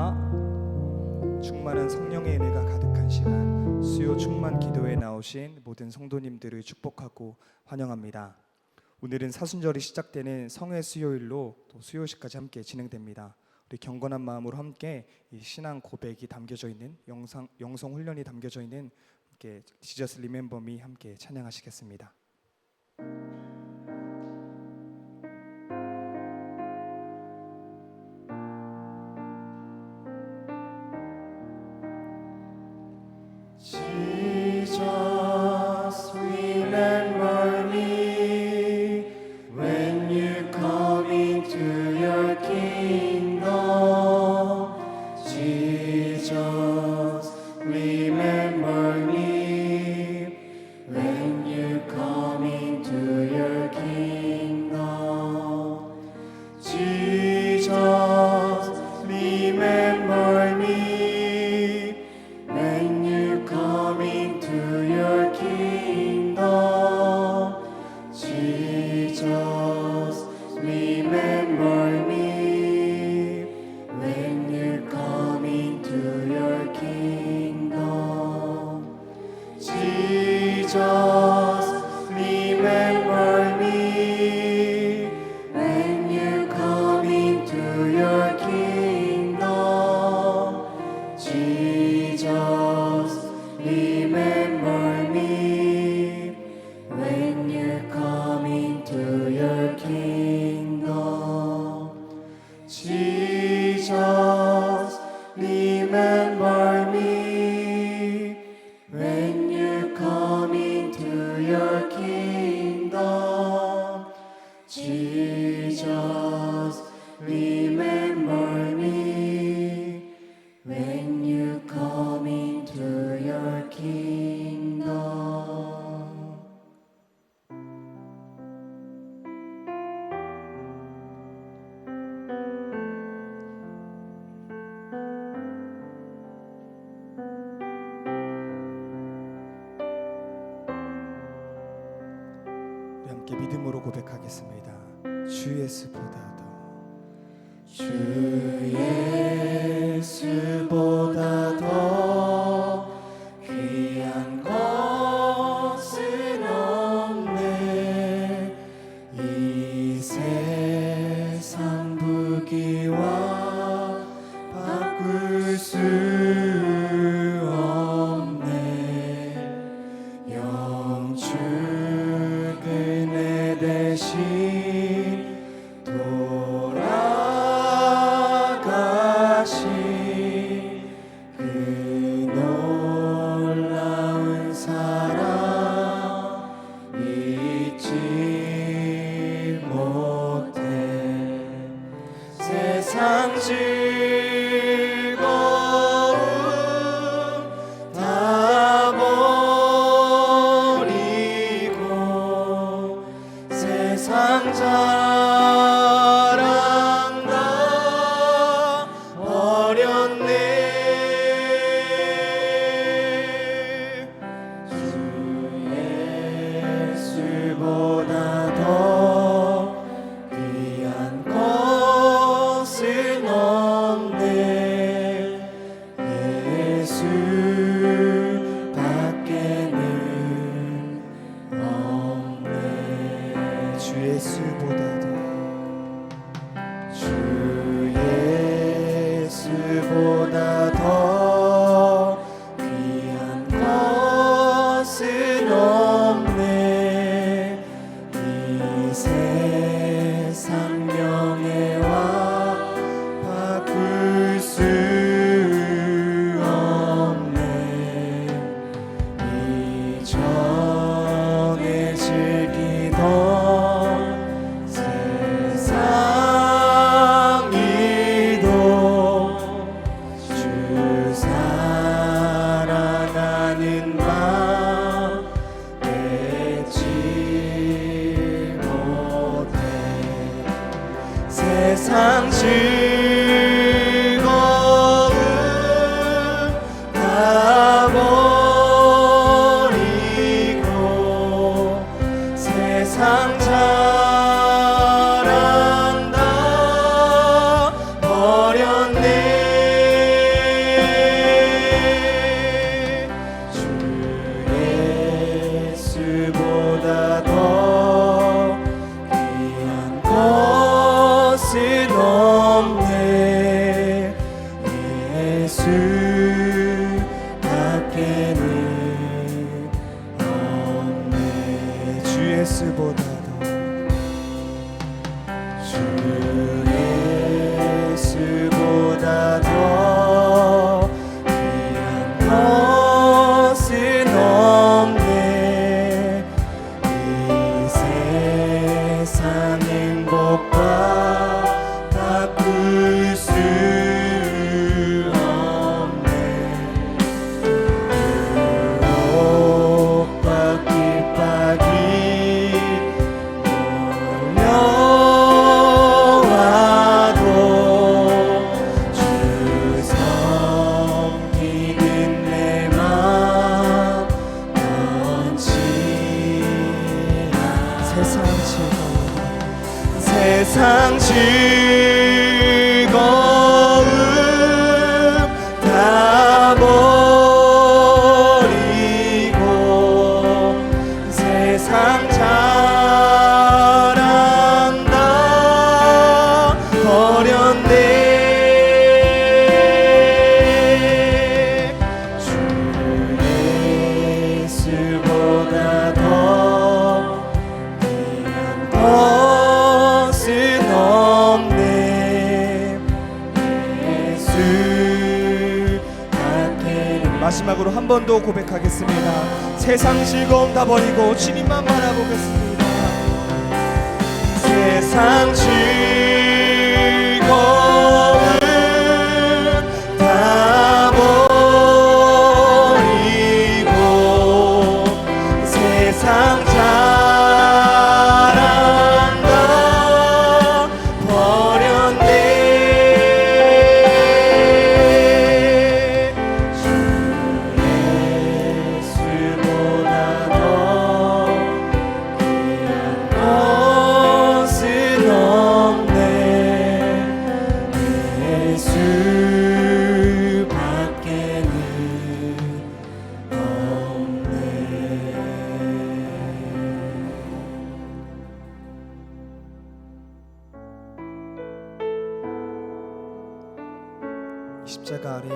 은혜와 충만한 성령의 은혜가 가득한 시간, 수요 충만 기도에 나오신 모든 성도님들을 축복하고 환영합니다. 오늘은 사순절이 시작되는 성회 수요일로 또 수요식까지 함께 진행됩니다. 우리 경건한 마음으로 함께 이 신앙 고백이 담겨져 있는 영성 훈련이 담겨져 있는 함께 지저스 리멤버 미 함께 찬양하시겠습니다. Jesus, remember me when you come into your kingdom. Jesus, remember me when you come into your kingdom. Jesus, remember me when you come into your kingdom. Jesus, remember me when you come into your kingdom. Jesus, remember me when you come into your kingdom. Jesus, remember me when you come into your kingdom. Jesus, remember me when you come into your kingdom. Jesus, remember me when you come into your kingdom. 우리 함께 믿음으로 고백하겠습니다. 주 예수보다 더 주 예수보다 더 귀한 것은 없네. 이 세상 부귀와 바꿀 수 없네. 영축 은혜 대신 돌아가신 그 놀라운 사랑 잊지 못해. 세상 즐거움 다 버리고 세상 자랑 다 버렸네. 주 예수보다 더 귀한 것은 없네. 마지막으로 한 번 더 고백하겠습니다. 세상 즐거움 다 버리고 주님만 바라보겠습니다. 세상 즐거움 다 버리고 세상 자랑 다 버렸네. 주 예수보다 더 것은 없네. 예수밖에는 없네. 십자가 아래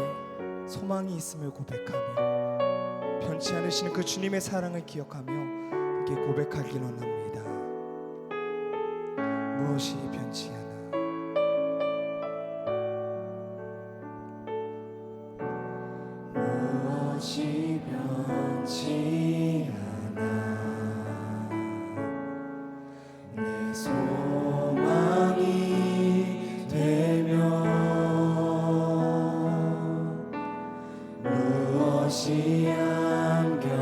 소망이 있음을 고백하며 변치 않으시는 그 주님의 사랑을 기억하며 함께 고백하길 원합니다. 무엇이 변치 않아. 무엇이 변치 않아. 내 소망이 되며 무엇이 한결같아.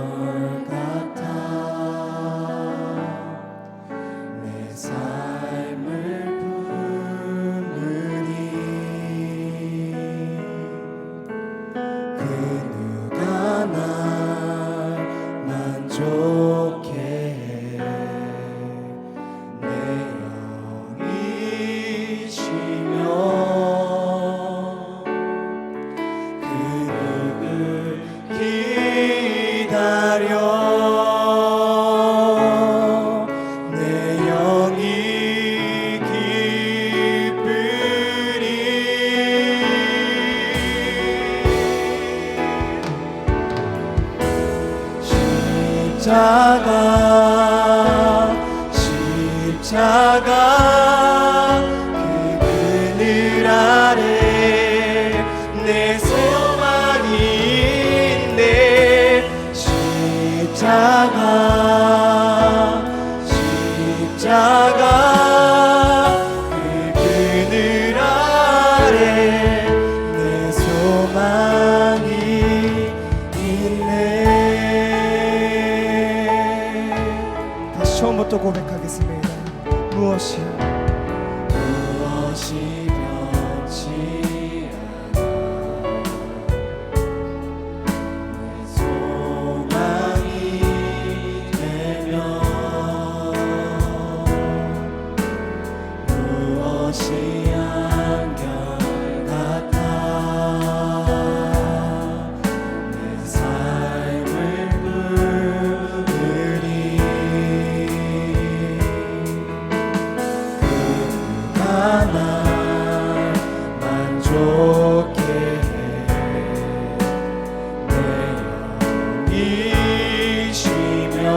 내 삶을 품으니 그 누가 날 만족해 해. 내 영이 쉬며 그 누굴 기다려. 내 영이 기쁘리. 십자가 그 그늘 아래 내 소망인데. 십자가 그 그늘 아래 내 소망이 있네. 다시 처음부터 고백하겠습니다. 무엇이 변치 않아. 내 소망이 되며 무엇이 한결같아. 내 삶을 부으리. 날 만족해 해. 내 영이 쉬며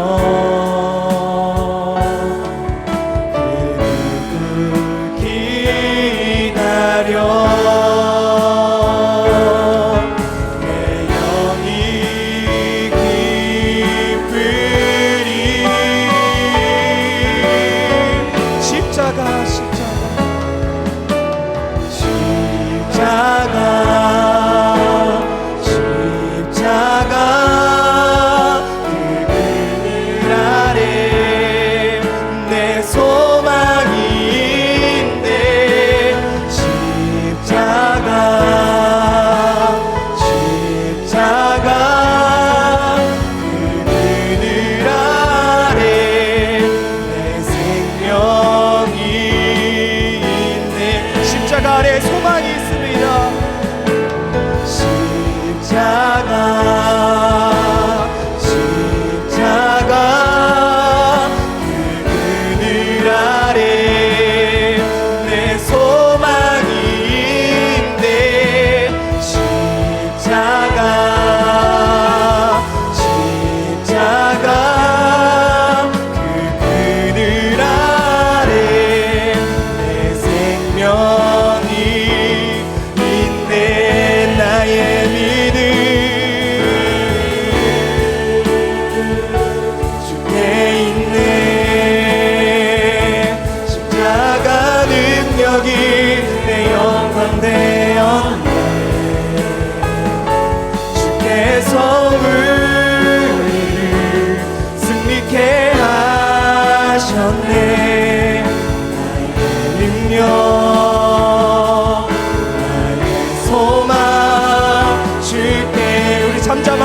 그 누굴 기다려. 내 영이 기쁘리. 십자가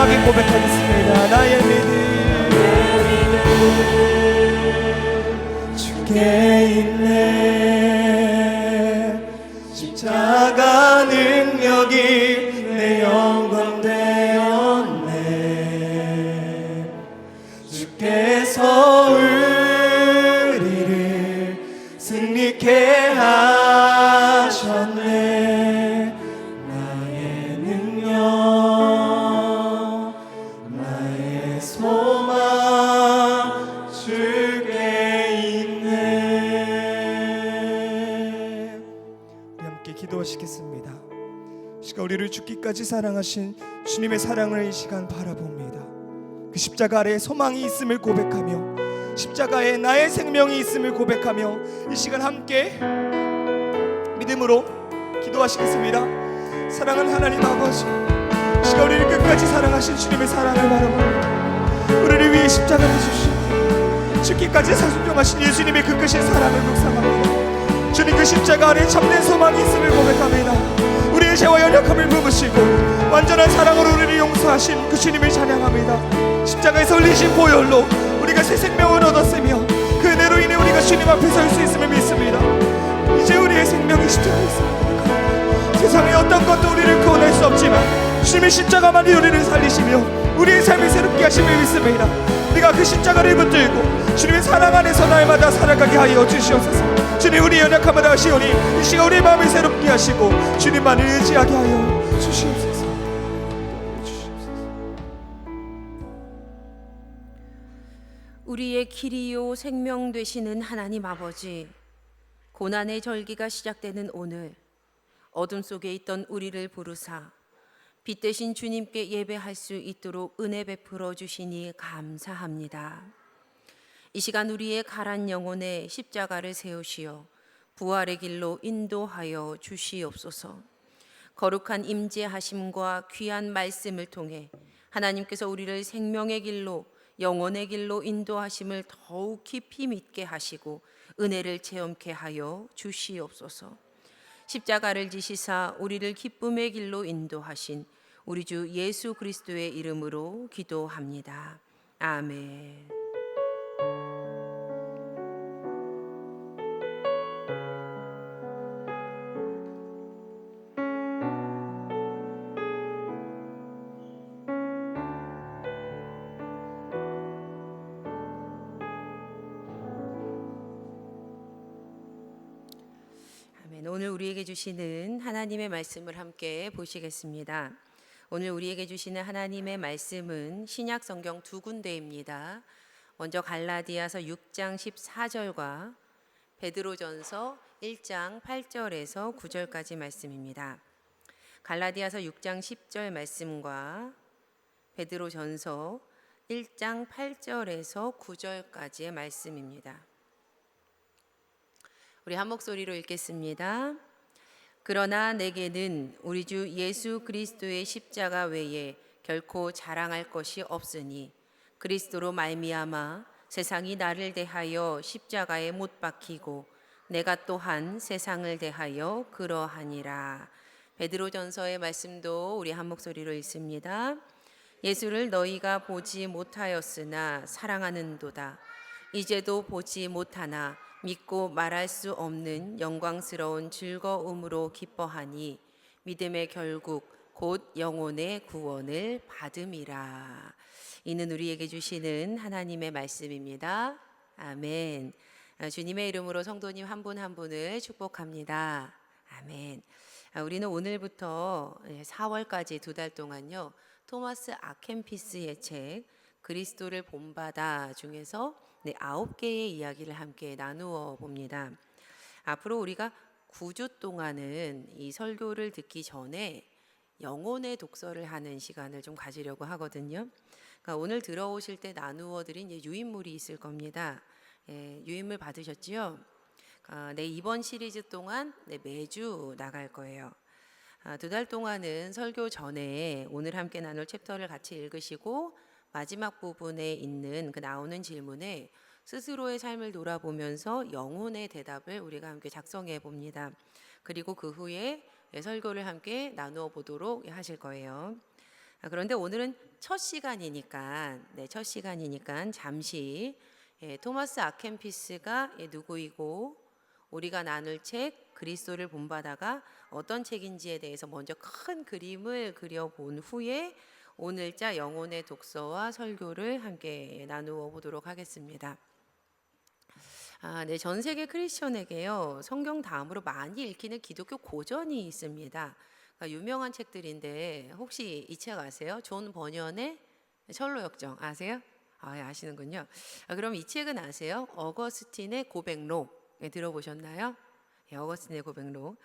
담대하게 고백하겠습니다. 나의 믿음 주께 있네. 십자가 능력이 내 영광 되었네. 주께서 우리를 승리케 하셨네. 나의 능력, 나의 소망 주께 있네. 우리 함께 기도하시겠습니다. 시가 우리를 죽기까지 사랑하신 주님의 사랑을 이 시간 바라봅니다. 그 십자가 아래에 소망이 있음을 고백하며 십자가에 나의 생명이 있음을 고백하며 이 시간 함께 믿음으로 기도하시겠습니다. 사랑하는 하나님 아버지, 시가 우리를 끝까지 사랑하신 주님의 사랑을 바라봅니다. 우리를 위해 십자가를 주시고 죽기까지 사순종하신 예수님의 그 크신 사랑을 묵상합니다. 주님 그 십자가 아래 참된 소망이 있음을 고백합니다. 우리의 죄와 연약함을 품으시고 완전한 사랑으로 우리를 용서하신 그 주님을 찬양합니다. 십자가에서 흘리신 보혈로 우리가 새 생명을 얻었으며 그 은혜로 인해 우리가 주님 앞에 설 수 있음을 믿습니다. 이제 우리의 생명이 십자가에 있습니다. 세상의 어떤 것도 우리를 구원할 수 없지만 주님의 십자가만이 우리를 살리시며 우리의 삶을 새롭게 하심을 믿습니다. 우리가 그 십자가를 붙들고 주님의 사랑 안에서 날마다 살아가게 하여 주시옵소서. 주님, 우리 연약함을 아시오니 이 시간 우리의 마음을 새롭게 하시고 주님만을 의지하게 하여 주시옵소서. 우리의 길이요 생명 되시는 하나님 아버지, 고난의 절기가 시작되는 오늘 어둠 속에 있던 우리를 부르사 빛 대신 주님께 예배할 수 있도록 은혜 베풀어 주시니 감사합니다. 이 시간 우리의 가란 영혼에 십자가를 세우시어 부활의 길로 인도하여 주시옵소서. 거룩한 임재하심과 귀한 말씀을 통해 하나님께서 우리를 생명의 길로 영혼의 길로 인도하심을 더욱 깊이 믿게 하시고 은혜를 체험케 하여 주시옵소서. 십자가를 지시사 우리를 기쁨의 길로 인도하신 우리 주 예수 그리스도의 이름으로 기도합니다. 아멘. 오늘 우리에게 주시는 하나님의 말씀을 함께 보시겠습니다. 오늘 우리에게 주시는 하나님의 말씀은 신약 성경 두 군데입니다. 먼저 갈라디아서 6장 14절과 베드로전서 1장 8절에서 9절까지 말씀입니다. 갈라디아서 6장 10절 말씀과 베드로전서 1장 8절에서 9절까지의 말씀입니다. 우리 한 목소리로 읽겠습니다. 그러나 내게는 우리 주 예수 그리스도의 십자가 외에 결코 자랑할 것이 없으니 그리스도로 말미암아 세상이 나를 대하여 십자가에 못 박히고 내가 또한 세상을 대하여 그러하니라. 베드로전서의 말씀도 우리 한 목소리로 읽습니다. 예수를 너희가 보지 못하였으나 사랑하는도다. 이제도 보지 못하나 믿고 말할 수 없는 영광스러운 즐거움으로 기뻐하니 믿음의 결국 곧 영혼의 구원을 받음이라. 이는 우리에게 주시는 하나님의 말씀입니다. 아멘. 주님의 이름으로 성도님 한 분 한 분을 축복합니다. 아멘. 우리는 오늘부터 4월까지 2달 동안요, 토마스 아켄피스의 책 그리스도를 본받아 중에서 9개의 이야기를 함께 나누어 봅니다. 앞으로 우리가 9주 동안은 이 설교를 듣기 전에 영혼의 독서를 하는 시간을 좀 가지려고 하거든요. 그러니까 오늘 들어오실 때 나누어 드린 유인물이 있을 겁니다. 유인물 받으셨지요? 이번 시리즈 동안 매주 나갈 거예요. 2달 동안은 설교 전에 오늘 함께 나눌 챕터를 같이 읽으시고 마지막 부분에 있는 그 나오는 질문에 스스로의 삶을 돌아보면서 영혼의 대답을 우리가 함께 작성해 봅니다. 그리고 그 후에 설교를 함께 나누어 보도록 하실 거예요. 그런데 오늘은 첫 시간이니까, 첫 시간이니까 잠시 토마스 아켄피스가 누구이고 우리가 나눌 책 그리스도를 본받아가 어떤 책인지에 대해서 먼저 큰 그림을 그려본 후에 오늘자 영혼의 독서와 설교를 함께 나누어 보도록 하겠습니다. 네, 전 세계 크리스천에게요 성경 다음으로 많이 읽히는 기독교 고전이 있습니다. 그러니까 유명한 책들인데 혹시 이 책 아세요? 존 버년의 철로역정 아세요? 예, 아시는군요. 그럼 이 책은 아세요? 어거스틴의 고백록 들어보셨나요? 어거스틴의 고백록.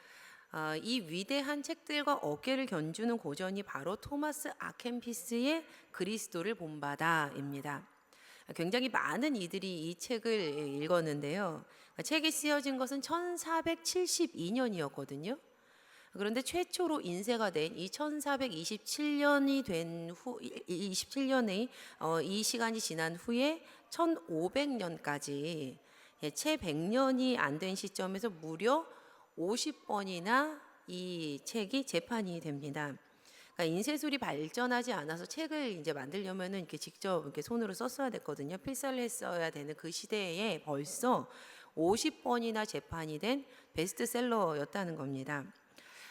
이 위대한 책들과 어깨를 견주는 고전이 바로 토마스 아켄피스의 그리스도를 본받아입니다. 굉장히 많은 이들이 이 책을 읽었는데요. 책이 쓰여진 것은 1472년이었거든요. 그런데 최초로 인쇄가 된 이 1427년이 된 후, 27년의 이 시간이 지난 후에 1500년까지 채 100년이 안 된 시점에서 무려 50번이나 이 책이 재판이 됩니다. 그러니까 인쇄술이 발전하지 않아서 책을 이제 만들려면은 이렇게 직접 이렇게 손으로 썼어야 됐거든요. 필사를 했어야 되는 그 시대에 벌써 50번이나 재판이 된 베스트셀러였다는 겁니다.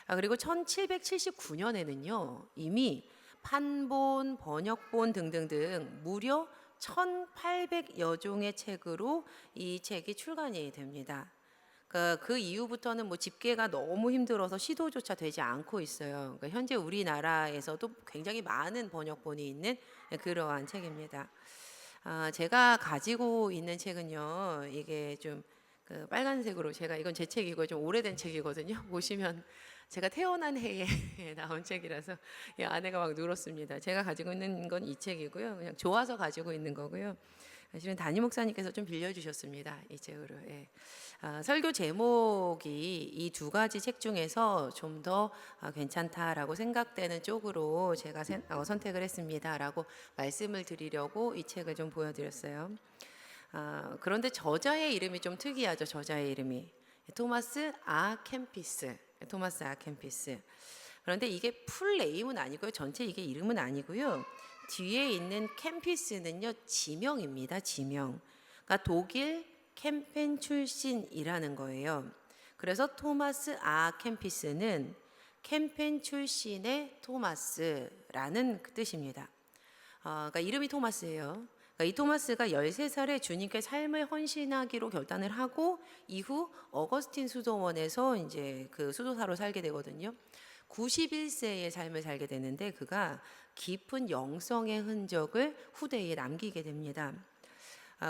그리고 1779년에는요 이미 판본, 번역본 등등등 무려 1800여 종의 책으로 이 책이 출간이 됩니다. 그 이후부터는 뭐 집계가 너무 힘들어서 시도조차 되지 않고 있어요. 그러니까 현재 우리나라에서도 굉장히 많은 번역본이 있는 그러한 책입니다. 제가 가지고 있는 책은요, 이게 좀 그 빨간색으로 이건 제 책이고 좀 오래된 책이거든요. 보시면 제가 태어난 해에 나온 책이라서 아내가 막 눌었습니다. 제가 가지고 있는 건 이 책이고요. 그냥 좋아서 가지고 있는 거고요. 사실은 담임 목사님께서 좀 빌려주셨습니다. 이 책으로. 설교 제목이 이 두 가지 책 중에서 좀 더 괜찮다라고 생각되는 쪽으로 제가 선택을 했습니다라고 말씀을 드리려고 이 책을 좀 보여드렸어요. 그런데 저자의 이름이 좀 특이하죠. 저자의 이름이 토마스 아켄피스. 토마스 아켄피스. 그런데 이게 풀 네임은 아니고요. 전체 이게 이름은 아니고요. 뒤에 있는 캠피스는요 지명입니다. 지명. 그러니까 독일 캠펜 출신이라는 거예요. 그래서 토마스 아켄피스는 캠펜 출신의 토마스라는 그 뜻입니다. 그러니까 이름이 토마스예요. 그러니까 이 토마스가 13살에 주님께 삶을 헌신하기로 결단을 하고 이후 어거스틴 수도원에서 이제 그 수도사로 살게 되거든요. 91세의 삶을 살게 되는데 그가 깊은 영성의 흔적을 후대에 남기게 됩니다.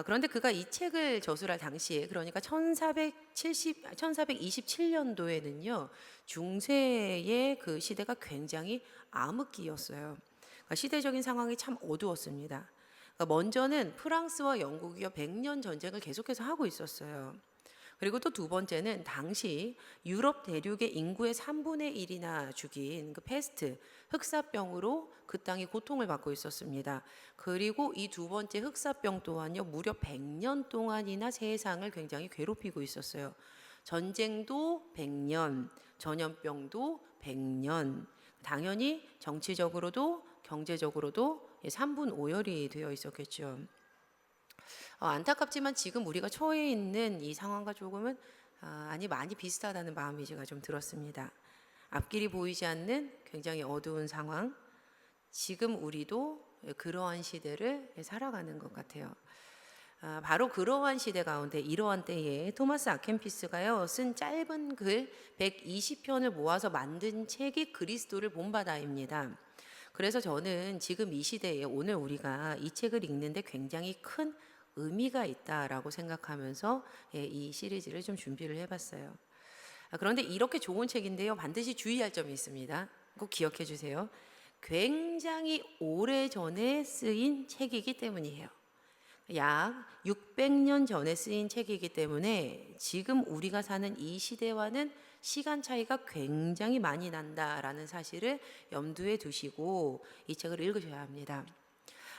그런데 그가 이 책을 저술할 당시에 그러니까 1427년도에는요 중세의 그 시대가 굉장히 암흑기였어요. 그러니까 시대적인 상황이 참 어두웠습니다. 그러니까 먼저는 프랑스와 영국이요 100년 전쟁을 계속해서 하고 있었어요. 그리고 또 두 번째는 당시 유럽 대륙의 인구의 3분의 1이나 죽인 그 패스트, 흑사병으로 그 땅이 고통을 받고 있었습니다. 그리고 이 두 번째 흑사병 또한요, 무려 100년 동안이나 세상을 굉장히 괴롭히고 있었어요. 전쟁도 100년, 전염병도 100년, 당연히 정치적으로도 경제적으로도 3분 오열이 되어 있었겠죠. 안타깝지만 지금 우리가 처해 있는 이 상황과 조금은 많이 비슷하다는 마음이 제가 좀 들었습니다. 앞길이 보이지 않는 굉장히 어두운 상황, 지금 우리도 그러한 시대를 살아가는 것 같아요. 바로 그러한 시대 가운데 이러한 때에 토마스 아켄피스가요 쓴 짧은 글 120편을 모아서 만든 책이 그리스도를 본받아입니다. 그래서 저는 지금 이 시대에 오늘 우리가 이 책을 읽는데 굉장히 큰 의미가 있다라고 생각하면서 이 시리즈를 좀 준비를 해봤어요. 그런데 이렇게 좋은 책인데요, 반드시 주의할 점이 있습니다. 꼭 기억해 주세요. 굉장히 오래전에 쓰인 책이기 때문이에요. 약 600년 전에 쓰인 책이기 때문에 지금 우리가 사는 이 시대와는 시간 차이가 굉장히 많이 난다라는 사실을 염두에 두시고 이 책을 읽으셔야 합니다.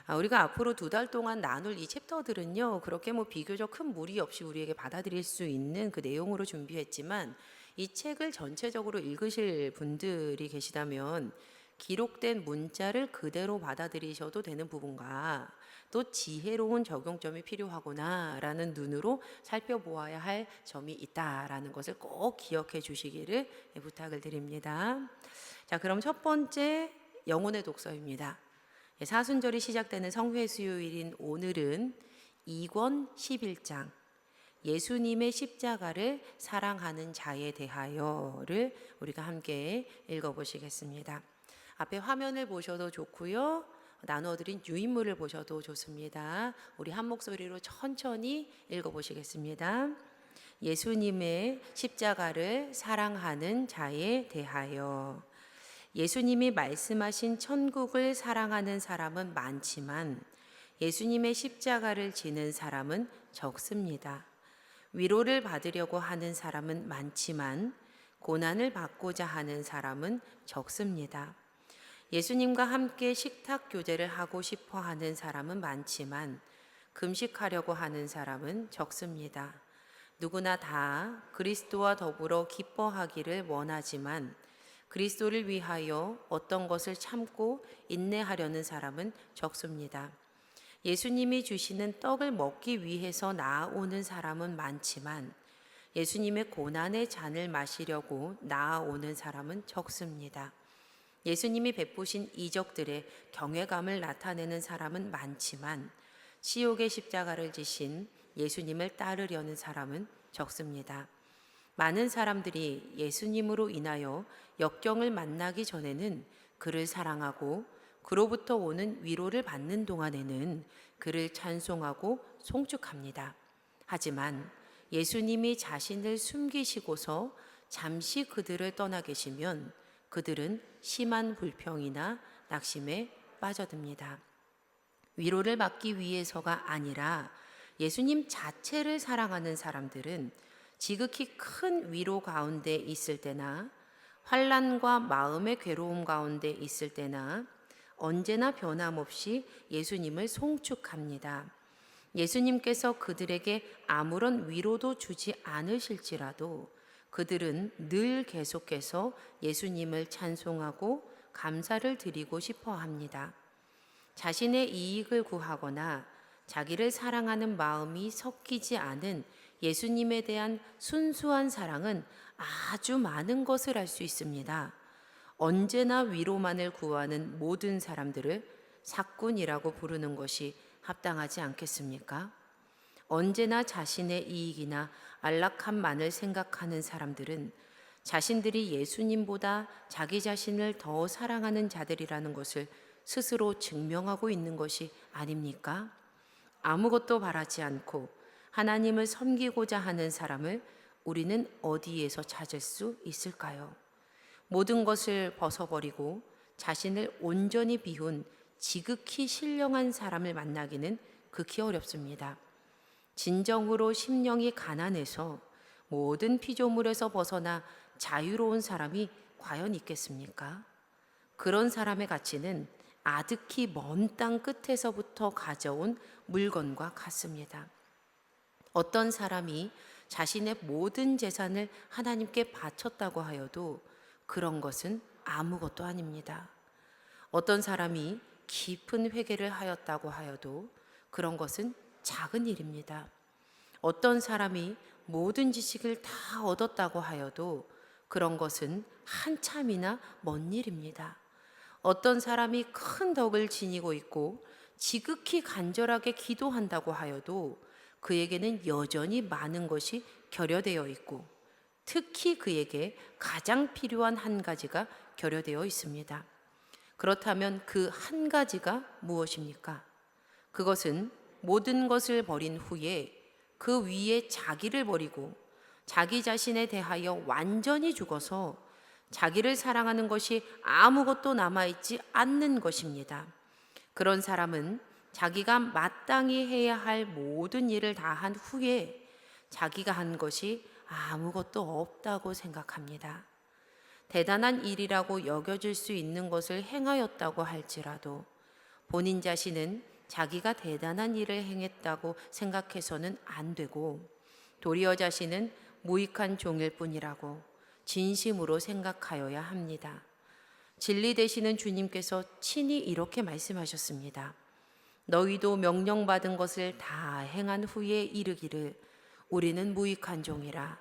우리가 앞으로 2달 동안 나눌 이 챕터들은요, 그렇게 비교적 큰 무리 없이 우리에게 받아들일 수 있는 그 내용으로 준비했지만 이 책을 전체적으로 읽으실 분들이 계시다면 기록된 문자를 그대로 받아들이셔도 되는 부분과 또 지혜로운 적용점이 필요하구나라는 눈으로 살펴보아야 할 점이 있다라는 것을 꼭 기억해 주시기를 부탁을 드립니다. 자, 그럼 첫 번째 영혼의 독서입니다. 사순절이 시작되는 성회수요일인 오늘은 2권 11장 예수님의 십자가를 사랑하는 자에 대하여를 우리가 함께 읽어보시겠습니다. 앞에 화면을 보셔도 좋고요. 나눠드린 유인물을 보셔도 좋습니다. 우리 한 목소리로 천천히 읽어보시겠습니다. 예수님의 십자가를 사랑하는 자에 대하여. 예수님이 말씀하신 천국을 사랑하는 사람은 많지만 예수님의 십자가를 지는 사람은 적습니다. 위로를 받으려고 하는 사람은 많지만 고난을 받고자 하는 사람은 적습니다. 예수님과 함께 식탁 교제를 하고 싶어 하는 사람은 많지만 금식하려고 하는 사람은 적습니다. 누구나 다 그리스도와 더불어 기뻐하기를 원하지만 그리스도를 위하여 어떤 것을 참고 인내하려는 사람은 적습니다. 예수님이 주시는 떡을 먹기 위해서 나아오는 사람은 많지만 예수님의 고난의 잔을 마시려고 나아오는 사람은 적습니다. 예수님이 베푸신 이적들의 경외감을 나타내는 사람은 많지만 지옥의 십자가를 지신 예수님을 따르려는 사람은 적습니다. 많은 사람들이 예수님으로 인하여 역경을 만나기 전에는 그를 사랑하고 그로부터 오는 위로를 받는 동안에는 그를 찬송하고 송축합니다. 하지만 예수님이 자신을 숨기시고서 잠시 그들을 떠나 계시면 그들은 심한 불평이나 낙심에 빠져듭니다. 위로를 받기 위해서가 아니라 예수님 자체를 사랑하는 사람들은 지극히 큰 위로 가운데 있을 때나 환난과 마음의 괴로움 가운데 있을 때나 언제나 변함없이 예수님을 송축합니다. 예수님께서 그들에게 아무런 위로도 주지 않으실지라도 그들은 늘 계속해서 예수님을 찬송하고 감사를 드리고 싶어 합니다. 자신의 이익을 구하거나 자기를 사랑하는 마음이 섞이지 않은 예수님에 대한 순수한 사랑은 아주 많은 것을 할 수 있습니다. 언제나 위로만을 구하는 모든 사람들을 사꾼이라고 부르는 것이 합당하지 않겠습니까? 언제나 자신의 이익이나 안락함만을 생각하는 사람들은 자신들이 예수님보다 자기 자신을 더 사랑하는 자들이라는 것을 스스로 증명하고 있는 것이 아닙니까? 아무것도 바라지 않고 하나님을 섬기고자 하는 사람을 우리는 어디에서 찾을 수 있을까요? 모든 것을 벗어버리고 자신을 온전히 비운 지극히 신령한 사람을 만나기는 극히 어렵습니다. 진정으로 심령이 가난해서 모든 피조물에서 벗어나 자유로운 사람이 과연 있겠습니까? 그런 사람의 가치는 아득히 먼 땅 끝에서부터 가져온 물건과 같습니다. 어떤 사람이 자신의 모든 재산을 하나님께 바쳤다고 하여도 그런 것은 아무것도 아닙니다. 어떤 사람이 깊은 회개를 하였다고 하여도 그런 것은 작은 일입니다. 어떤 사람이 모든 지식을 다 얻었다고 하여도 그런 것은 한참이나 먼 일입니다. 어떤 사람이 큰 덕을 지니고 있고 지극히 간절하게 기도한다고 하여도 그에게는 여전히 많은 것이 결여되어 있고 특히 그에게 가장 필요한 한 가지가 결여되어 있습니다. 그렇다면 그 한 가지가 무엇입니까? 그것은 모든 것을 버린 후에 그 위에 자기를 버리고 자기 자신에 대하여 완전히 죽어서 자기를 사랑하는 것이 아무것도 남아있지 않는 것입니다. 그런 사람은 자기가 마땅히 해야 할 모든 일을 다 한 후에 자기가 한 것이 아무것도 없다고 생각합니다. 대단한 일이라고 여겨질 수 있는 것을 행하였다고 할지라도 본인 자신은 자기가 대단한 일을 행했다고 생각해서는 안 되고 도리어 자신은 무익한 종일 뿐이라고 진심으로 생각하여야 합니다. 진리 되시는 주님께서 친히 이렇게 말씀하셨습니다. 너희도 명령받은 것을 다 행한 후에 이르기를 우리는 무익한 종이라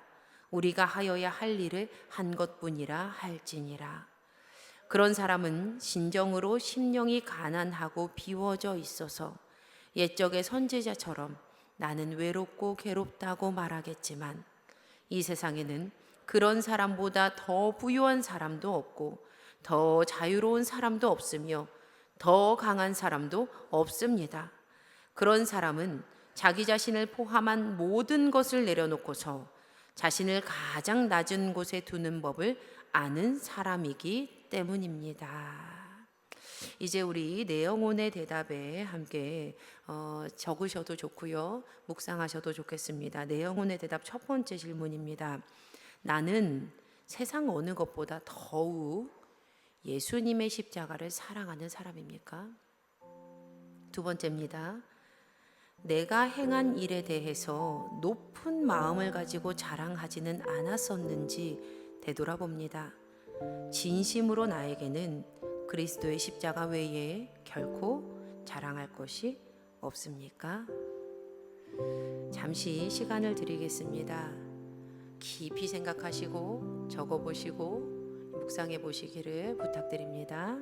우리가 하여야 할 일을 한 것뿐이라 할지니라. 그런 사람은 진정으로 심령이 가난하고 비워져 있어서 옛적의 선지자처럼 나는 외롭고 괴롭다고 말하겠지만 이 세상에는 그런 사람보다 더 부유한 사람도 없고 더 자유로운 사람도 없으며 더 강한 사람도 없습니다. 그런 사람은 자기 자신을 포함한 모든 것을 내려놓고서 자신을 가장 낮은 곳에 두는 법을 아는 사람이기 때문입니다. 이제 우리 내 영혼의 대답에 함께 적으셔도 좋고요. 묵상하셔도 좋겠습니다. 내 영혼의 대답 첫 번째 질문입니다. 나는 세상 어느 것보다 더욱 예수님의 십자가를 사랑하는 사람입니까? 두 번째입니다. 내가 행한 일에 대해서 높은 마음을 가지고 자랑하지는 않았었는지 되돌아봅니다. 진심으로 나에게는 그리스도의 십자가 외에 결코 자랑할 것이 없습니까? 잠시 시간을 드리겠습니다. 깊이 생각하시고 적어보시고 묵상해 보시기를 부탁드립니다.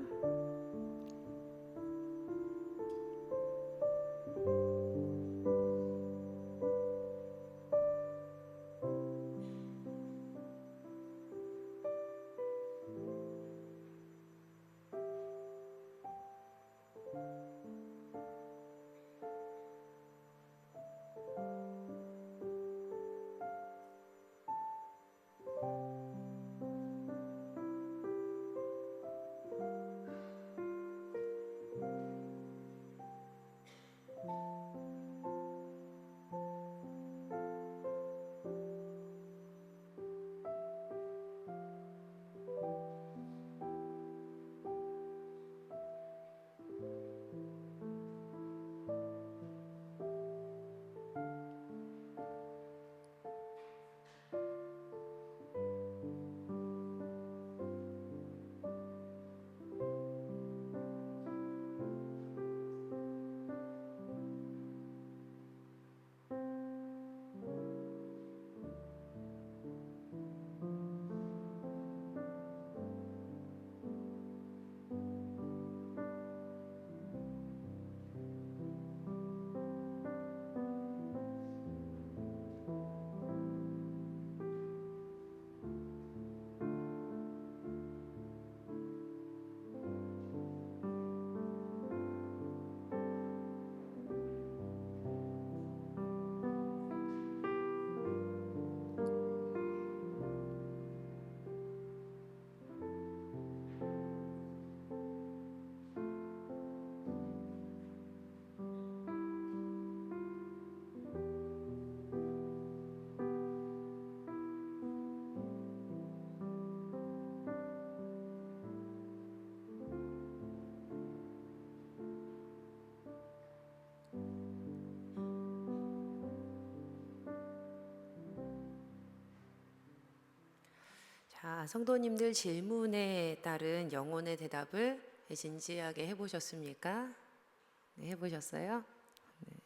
자, 성도님들 질문에 따른 영혼의 대답을 진지하게 해보셨습니까? 네, 해보셨어요? 네.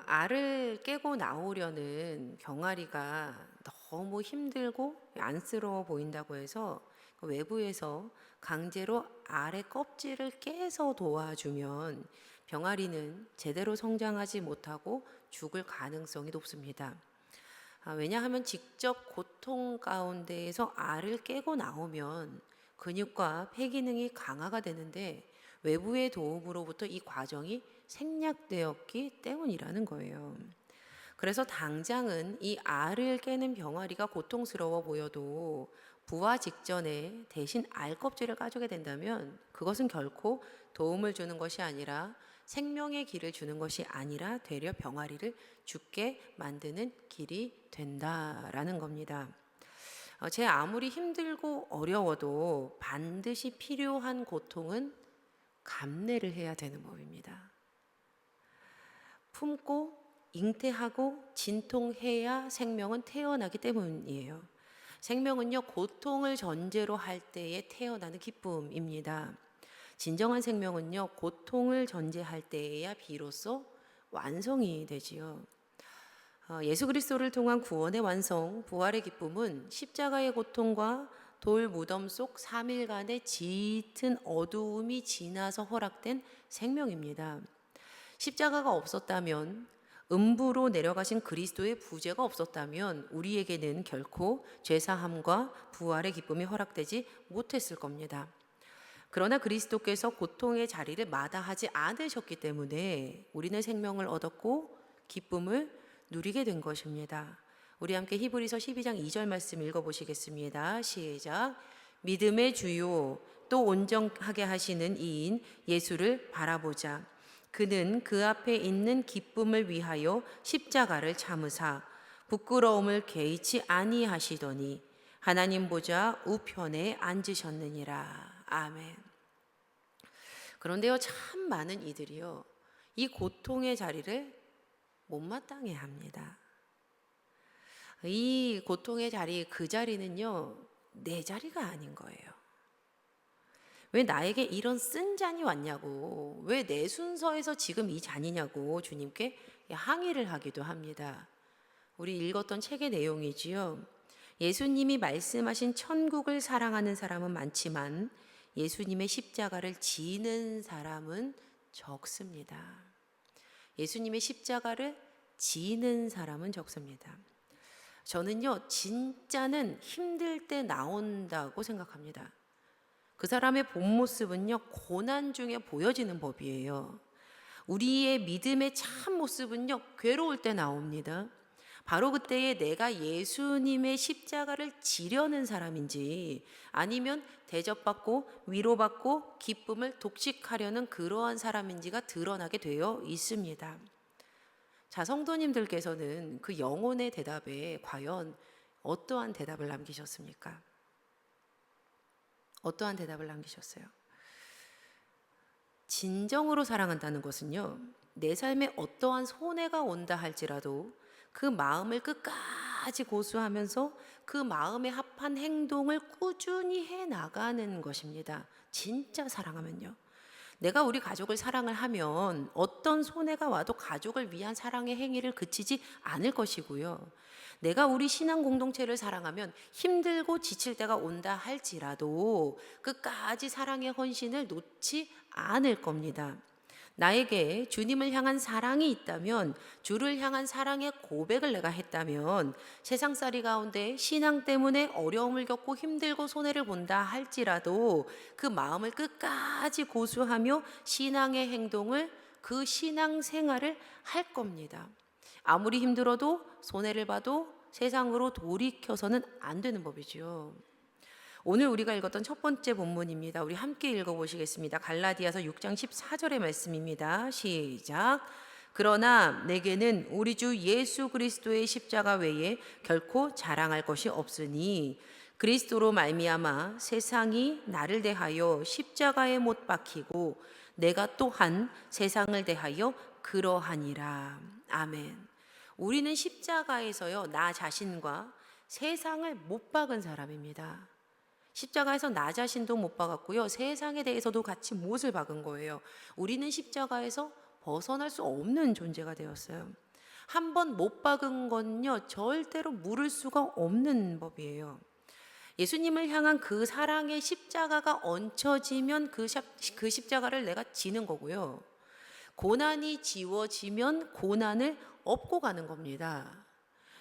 알을 깨고 나오려는 병아리가 너무 힘들고 안쓰러워 보인다고 해서 외부에서 강제로 알의 껍질을 깨서 도와주면 병아리는 제대로 성장하지 못하고 죽을 가능성이 높습니다. 왜냐하면 직접 고통 가운데에서 알을 깨고 나오면 근육과 폐 기능이 강화가 되는데 외부의 도움으로부터 이 과정이 생략되었기 때문이라는 거예요. 그래서 당장은 이 알을 깨는 병아리가 고통스러워 보여도 부화 직전에 대신 알 껍질을 까주게 된다면 그것은 결코 도움을 주는 것이 아니라 생명의 길을 주는 것이 아니라 되려 병아리를 죽게 만드는 길이 된다라는 겁니다. 제 아무리 힘들고 어려워도 반드시 필요한 고통은 감내를 해야 되는 법입니다. 품고 잉태하고 진통해야 생명은 태어나기 때문이에요. 생명은요, 고통을 전제로 할 때에 태어나는 기쁨입니다. 진정한 생명은요, 고통을 전제할 때에야 비로소 완성이 되지요. 예수 그리스도를 통한 구원의 완성, 부활의 기쁨은 십자가의 고통과 돌 무덤 속 3일간의 짙은 어두움이 지나서 허락된 생명입니다. 십자가가 없었다면, 음부로 내려가신 그리스도의 부재가 없었다면 우리에게는 결코 죄사함과 부활의 기쁨이 허락되지 못했을 겁니다. 그러나 그리스도께서 고통의 자리를 마다하지 않으셨기 때문에 우리는 생명을 얻었고 기쁨을 누리게 된 것입니다. 우리 함께 히브리서 12장 2절 말씀 읽어보시겠습니다. 시작. 믿음의 주요 또 온전하게 하시는 이인 예수를 바라보자. 그는 그 앞에 있는 기쁨을 위하여 십자가를 참으사 부끄러움을 개의치 아니하시더니 하나님 보좌 우편에 앉으셨느니라. 아멘. 그런데요, 참 많은 이들이요, 이 고통의 자리를 못마땅해 합니다. 이 고통의 자리, 그 자리는요, 내 자리가 아닌 거예요. 왜 나에게 이런 쓴 잔이 왔냐고, 왜 내 순서에서 지금 이 잔이냐고 주님께 항의를 하기도 합니다. 우리 읽었던 책의 내용이지요. 예수님이 말씀하신 천국을 사랑하는 사람은 많지만 예수님의 십자가를 지는 사람은 적습니다. 예수님의 십자가를 지는 사람은 적습니다. 저는요, 진짜는 힘들 때 나온다고 생각합니다. 그 사람의 본 모습은요, 고난 중에 보여지는 법이에요. 우리의 믿음의 참 모습은요, 괴로울 때 나옵니다. 바로 그때에 내가 예수님의 십자가를 지려는 사람인지 아니면 대접받고 위로받고 기쁨을 독식하려는 그러한 사람인지가 드러나게 되어 있습니다. 자, 성도님들께서는 그 영혼의 대답에 과연 어떠한 대답을 남기셨습니까? 어떠한 대답을 남기셨어요? 진정으로 사랑한다는 것은요, 내 삶에 어떠한 손해가 온다 할지라도 그 마음을 끝까지 고수하면서 그 마음에 합한 행동을 꾸준히 해 나가는 것입니다. 진짜 사랑하면요. 내가 우리 가족을 사랑을 하면 어떤 손해가 와도 가족을 위한 사랑의 행위를 그치지 않을 것이고요. 내가 우리 신앙 공동체를 사랑하면 힘들고 지칠 때가 온다 할지라도 끝까지 사랑의 헌신을 놓지 않을 겁니다. 나에게 주님을 향한 사랑이 있다면, 주를 향한 사랑의 고백을 내가 했다면 세상살이 가운데 신앙 때문에 어려움을 겪고 힘들고 손해를 본다 할지라도 그 마음을 끝까지 고수하며 신앙의 행동을, 그 신앙 생활을 할 겁니다. 아무리 힘들어도 손해를 봐도 세상으로 돌이켜서는 안 되는 법이지요. 오늘 우리가 읽었던 첫 번째 본문입니다. 우리 함께 읽어보시겠습니다. 갈라디아서 6장 14절의 말씀입니다. 시작. 그러나 내게는 우리 주 예수 그리스도의 십자가 외에 결코 자랑할 것이 없으니 그리스도로 말미암아 세상이 나를 대하여 십자가에 못 박히고 내가 또한 세상을 대하여 그러하니라. 아멘. 우리는 십자가에서요, 나 자신과 세상을 못 박은 사람입니다. 십자가에서 나 자신도 못 박았고요, 세상에 대해서도 같이 못을 박은 거예요. 우리는 십자가에서 벗어날 수 없는 존재가 되었어요. 한번 못 박은 건요, 절대로 물을 수가 없는 법이에요. 예수님을 향한 그 사랑의 십자가가 얹혀지면 그 십자가를 내가 지는 거고요. 고난이 지워지면 고난을 업고 가는 겁니다.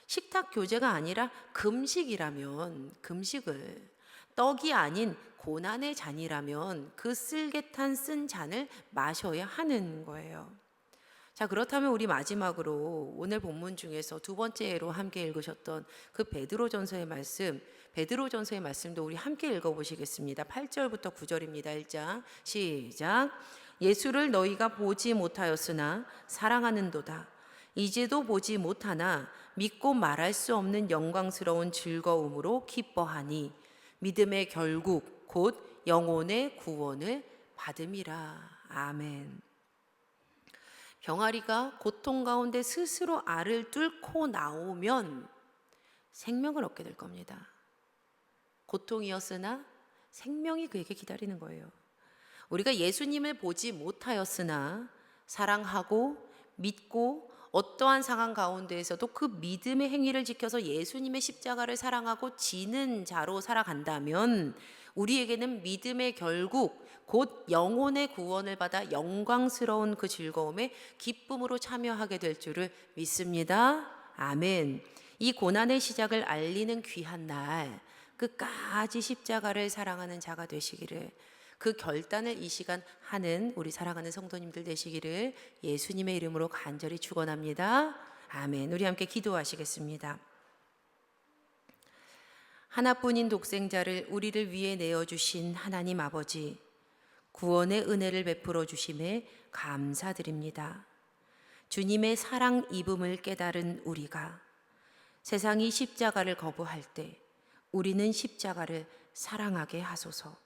식탁 교제가 아니라 금식이라면 금식을, 떡이 아닌 고난의 잔이라면 그 쓸개탄 쓴 잔을 마셔야 하는 거예요. 자, 그렇다면 우리 마지막으로 오늘 본문 중에서 두 번째로 함께 읽으셨던 그 베드로전서의 말씀, 베드로전서의 말씀도 우리 함께 읽어보시겠습니다. 8절부터 9절입니다. 1장 시작. 예수를 너희가 보지 못하였으나 사랑하는도다. 이제도 보지 못하나 믿고 말할 수 없는 영광스러운 즐거움으로 기뻐하니 믿음의 결국 곧 영혼의 구원을 받음이라. 아멘. 병아리가 고통 가운데 스스로 알을 뚫고 나오면 생명을 얻게 될 겁니다. 고통이었으나 생명이 그에게 기다리는 거예요. 우리가 예수님을 보지 못하였으나 사랑하고 믿고 어떠한 상황 가운데에서도 그 믿음의 행위를 지켜서 예수님의 십자가를 사랑하고 지는 자로 살아간다면 우리에게는 믿음의 결국 곧 영혼의 구원을 받아 영광스러운 그 즐거움에 기쁨으로 참여하게 될 줄을 믿습니다. 아멘. 이 고난의 시작을 알리는 귀한 날, 끝까지 십자가를 사랑하는 자가 되시기를, 그 결단을 이 시간 하는 우리 사랑하는 성도님들 되시기를 예수님의 이름으로 간절히 축원합니다. 아멘. 우리 함께 기도하시겠습니다. 하나뿐인 독생자를 우리를 위해 내어주신 하나님 아버지, 구원의 은혜를 베풀어 주심에 감사드립니다. 주님의 사랑 입음을 깨달은 우리가 세상이 십자가를 거부할 때 우리는 십자가를 사랑하게 하소서.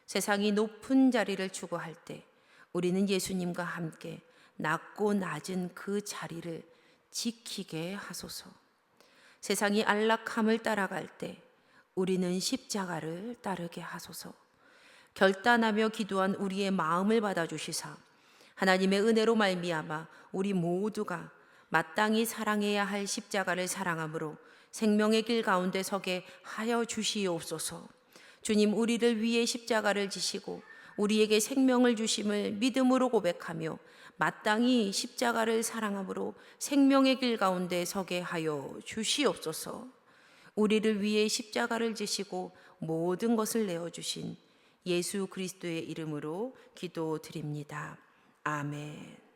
세상이 높은 자리를 추구할 때 우리는 예수님과 함께 낮고 낮은 그 자리를 지키게 하소서. 세상이 안락함을 따라갈 때 우리는 십자가를 따르게 하소서. 결단하며 기도한 우리의 마음을 받아주시사 하나님의 은혜로 말미암아 우리 모두가 마땅히 사랑해야 할 십자가를 사랑함으로 생명의 길 가운데 서게 하여 주시옵소서. 주님, 우리를 위해 십자가를 지시고 우리에게 생명을 주심을 믿음으로 고백하며 마땅히 십자가를 사랑함으로 생명의 길 가운데 서게 하여 주시옵소서. 우리를 위해 십자가를 지시고 모든 것을 내어주신 예수 그리스도의 이름으로 기도드립니다. 아멘.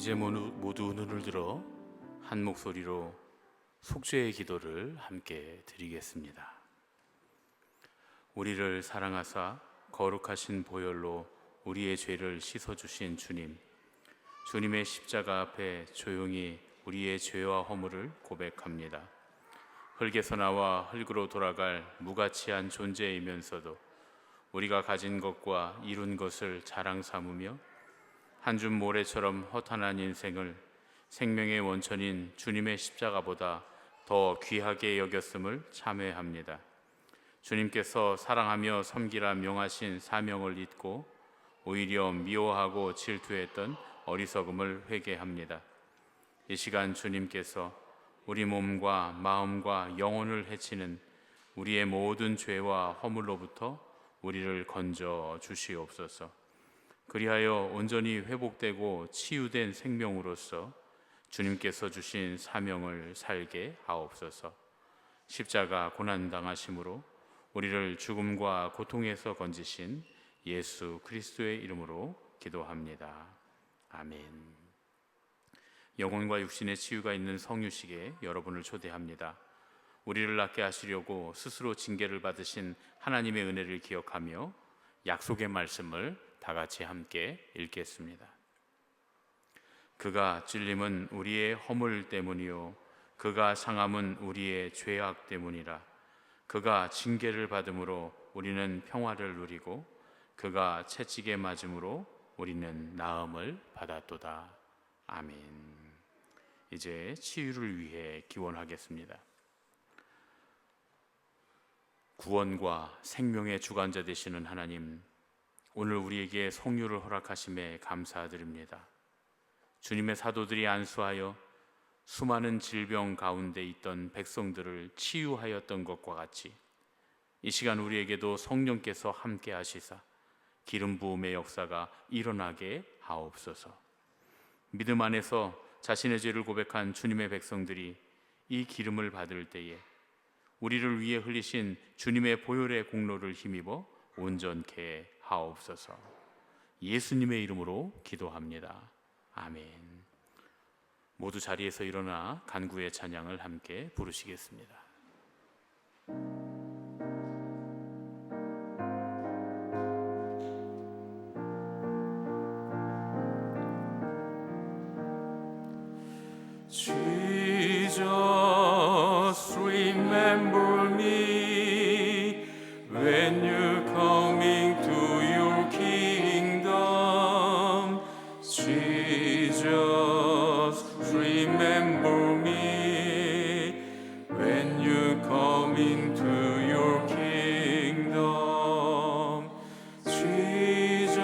이제 모두 눈을 들어 한 목소리로 속죄의 기도를 함께 드리겠습니다. 우리를 사랑하사 거룩하신 보혈로 우리의 죄를 씻어주신 주님, 주님의 십자가 앞에 조용히 우리의 죄와 허물을 고백합니다. 흙에서 나와 흙으로 돌아갈 무가치한 존재이면서도 우리가 가진 것과 이룬 것을 자랑 삼으며 한 줌 모래처럼 허탄한 인생을 생명의 원천인 주님의 십자가보다 더 귀하게 여겼음을 참회합니다. 주님께서 사랑하며 섬기라 명하신 사명을 잊고 오히려 미워하고 질투했던 어리석음을 회개합니다. 이 시간 주님께서 우리 몸과 마음과 영혼을 해치는 우리의 모든 죄와 허물로부터 우리를 건져 주시옵소서. 그리하여 온전히 회복되고 치유된 생명으로서 주님께서 주신 사명을 살게 하옵소서. 십자가 고난당하심으로 우리를 죽음과 고통에서 건지신 예수 그리스도의 이름으로 기도합니다. 아멘. 영혼과 육신의 치유가 있는 성유식에 여러분을 초대합니다. 우리를 낫게 하시려고 스스로 징계를 받으신 하나님의 은혜를 기억하며 약속의 말씀을 다 같이 함께 읽겠습니다. 그가 찔림은 우리의 허물 때문이요 그가 상함은 우리의 죄악 때문이라. 그가 징계를 받음으로 우리는 평화를 누리고 그가 채찍에 맞음으로 우리는 나음을 받았도다. 아멘. 이제 치유를 위해 기원하겠습니다. 구원과 생명의 주관자 되시는 하나님, 오늘 우리에게 성유를 허락하심에 감사드립니다. 주님의 사도들이 안수하여 수많은 질병 가운데 있던 백성들을 치유하였던 것과 같이 이 시간 우리에게도 성령께서 함께 하시사 기름 부음의 역사가 일어나게 하옵소서. 믿음 안에서 자신의 죄를 고백한 주님의 백성들이 이 기름을 받을 때에 우리를 위해 흘리신 주님의 보혈의 공로를 힘입어 온전케 하옵소서. 예수님의 이름으로 기도합니다. 아멘. 모두 자리에서 일어나 간구의 찬양을 함께 부르시겠습니다. Jesus, remember me when you're coming to your kingdom. Jesus, remember me when you're coming to your kingdom. Jesus,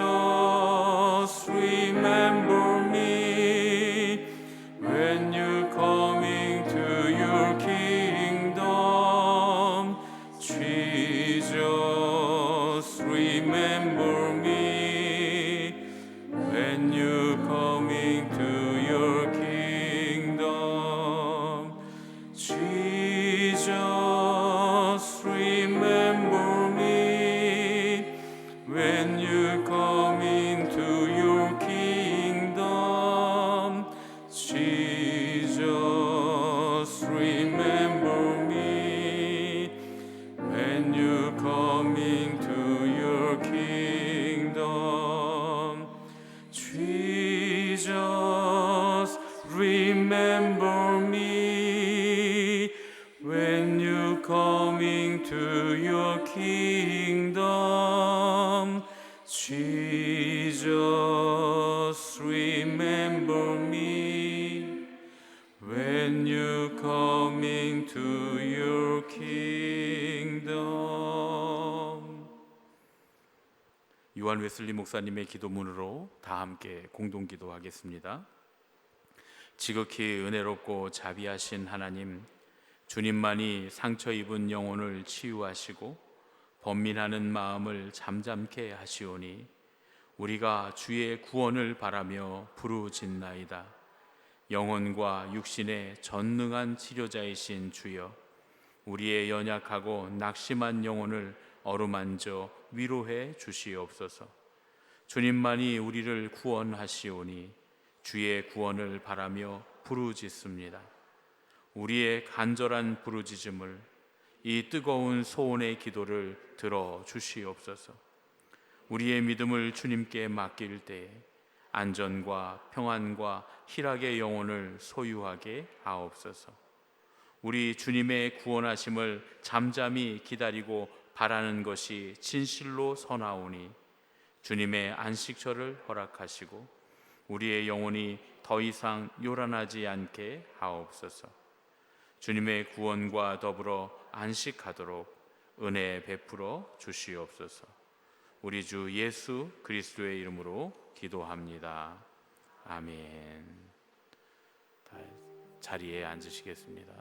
remember me when you're coming to your kingdom. Jesus, remember me when you're coming to your kingdom. Jesus, remember me when you're coming to your kingdom. Jesus, remember me when you're coming to your kingdom. Jesus, remember me when you're coming to your kingdom. Jesus, remember me when you're coming to your kingdom. 요한 웨슬리 목사님의 기도문으로 다 함께 공동 기도하겠습니다. 지극히 은혜롭고 자비하신 하나님, 주님만이 상처 입은 영혼을 치유하시고 번민하는 마음을 잠잠케 하시오니 우리가 주의 구원을 바라며 부르짖나이다. 영혼과 육신의 전능한 치료자이신 주여, 우리의 연약하고 낙심한 영혼을 어루만져 위로해 주시옵소서. 주님만이 우리를 구원하시오니 주의 구원을 바라며 부르짖습니다. 우리의 간절한 부르짖음을, 이 뜨거운 소원의 기도를 들어 주시옵소서. 우리의 믿음을 주님께 맡길 때에 안전과 평안과 희락의 영혼을 소유하게 하옵소서. 우리 주님의 구원하심을 잠잠히 기다리고 바라는 것이 진실로 선하오니 주님의 안식처를 허락하시고 우리의 영혼이 더 이상 요란하지 않게 하옵소서. 주님의 구원과 더불어 안식하도록 은혜 베풀어 주시옵소서. 우리 주 예수 그리스도의 이름으로 기도합니다. 아멘. 자리에 앉으시겠습니다.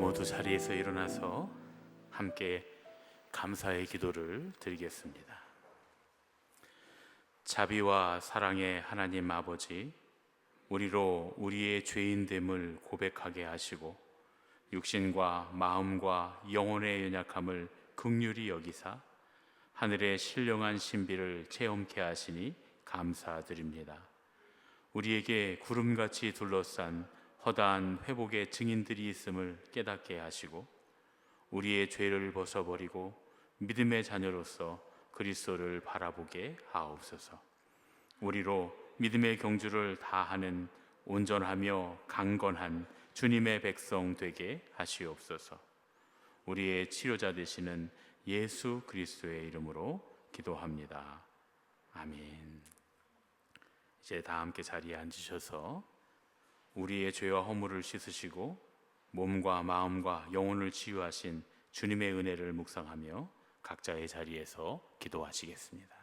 모두 자리에서 일어나서 함께 감사의 기도를 드리겠습니다. 자비와 사랑의 하나님 아버지, 우리로 우리의 죄인됨을 고백하게 하시고 육신과 마음과 영혼의 연약함을 긍휼히 여기사 하늘의 신령한 신비를 체험케 하시니 감사드립니다. 우리에게 구름같이 둘러싼 허다한 회복의 증인들이 있음을 깨닫게 하시고 우리의 죄를 벗어버리고 믿음의 자녀로서 그리스도를 바라보게 하옵소서. 우리로 믿음의 경주를 다하는 온전하며 강건한 주님의 백성 되게 하시옵소서. 우리의 치료자 되시는 예수 그리스도의 이름으로 기도합니다. 아멘. 이제 다 함께 자리에 앉으셔서 우리의 죄와 허물을 씻으시고 몸과 마음과 영혼을 치유하신 주님의 은혜를 묵상하며 각자의 자리에서 기도하시겠습니다.